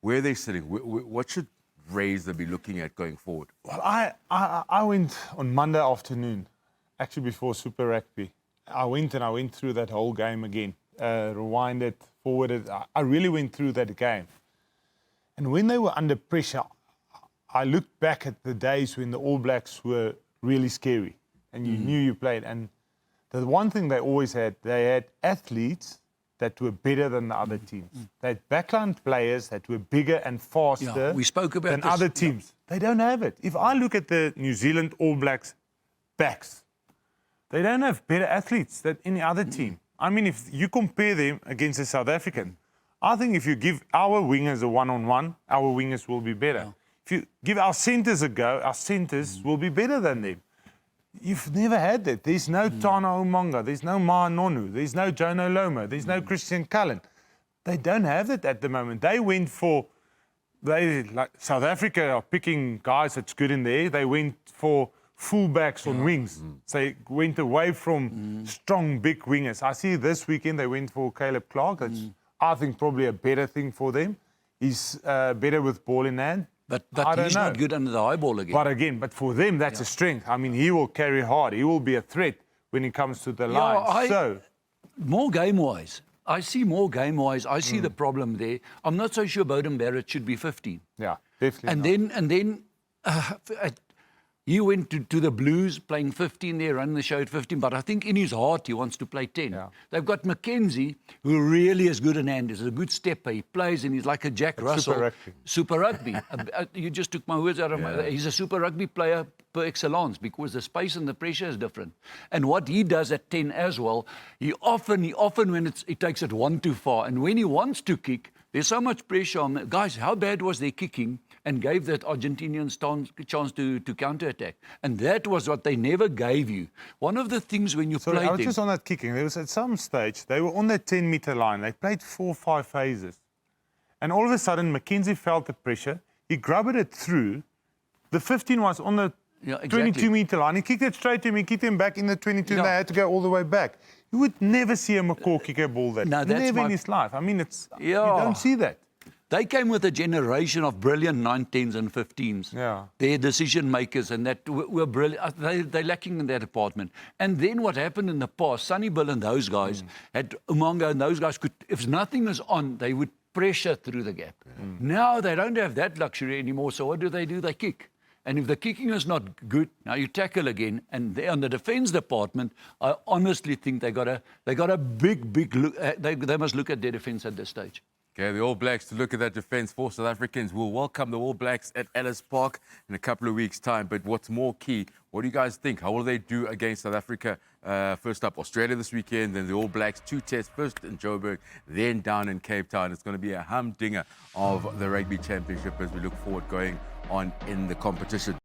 where they're sitting, what should Razor be looking at going forward? Well, I went on Monday afternoon, actually before Super Rugby. I went through that whole game again, rewinded, forwarded. I really went through that game. And when they were under pressure, I looked back at the days when the All Blacks were really scary and you knew you played. And the one thing they always had, they had athletes that were better than the other teams. They had backline players that were bigger and faster we spoke about than this. other teams. They don't have it. If I look at the New Zealand All Blacks backs, they don't have better athletes than any other team. I mean, if you compare them against the South African, I think if you give our wingers a one-on-one, our wingers will be better. If you give our centres a go, our centres will be better than them. You've never had that. There's no Tana Umonga, there's no Maa Nonu, there's no Jono Loma, there's no Christian Cullen. They don't have that at the moment. They went for, like South Africa are picking guys that's good in there. They went for fullbacks on wings. So they went away from strong, big wingers. I see this weekend they went for Caleb Clark. That's, I think, probably a better thing for them. He's better with ball in hand. But he's not good under the high ball again. But for them, that's a strength. I mean, he will carry hard. He will be a threat when he comes to the line. More game-wise. I see more game-wise. I see the problem there. I'm not so sure Bowden Barrett should be 15. Yeah, definitely. And then he went to the Blues playing 15 there, running the show at 15. But I think in his heart he wants to play 10. Yeah. They've got Mackenzie, who really is good in hand. He's a good stepper. He plays and he's like a Jack Russell. Super rugby. You just took my words out of my mouth. He's a super rugby player per excellence because the space and the pressure is different. And what he does at 10 as well, he often when he takes it one too far. And when he wants to kick, there's so much pressure on them. Guys, how bad was their kicking? And gave that Argentinians chance to counter-attack. And that was what they never gave you. One of the things when you played I was just on that kicking. There was at some stage, they were on the 10-metre line. They played 4 or 5 phases. And all of a sudden, Mackenzie felt the pressure. He grubbed it through. The 15 was on the 22-metre line. He kicked it straight to him. He kicked him back in the 22, and they had to go all the way back. You would never see a McCaw kick a ball that. Never in his life. I mean, you don't see that. They came with a generation of brilliant 19s and 15s. Yeah. Their decision makers and that were brilliant. They're lacking in that department. And then what happened in the past, Sonny Bill and those guys had Umonga, and those guys could, if nothing is on, they would pressure through the gap. Now they don't have that luxury anymore. So what do? They kick. And if the kicking is not good, now you tackle again. And on the defence department, I honestly think they got a big look. They must look at their defence at this stage. Okay, the All Blacks to look at that defence for South Africans. We'll welcome the All Blacks at Ellis Park in a couple of weeks' time. But what's more key, what do you guys think? How will they do against South Africa? First up, Australia this weekend, then the All Blacks, 2 tests, first in Joburg, then down in Cape Town. It's going to be a humdinger of the Rugby Championship as we look forward going on in the competition.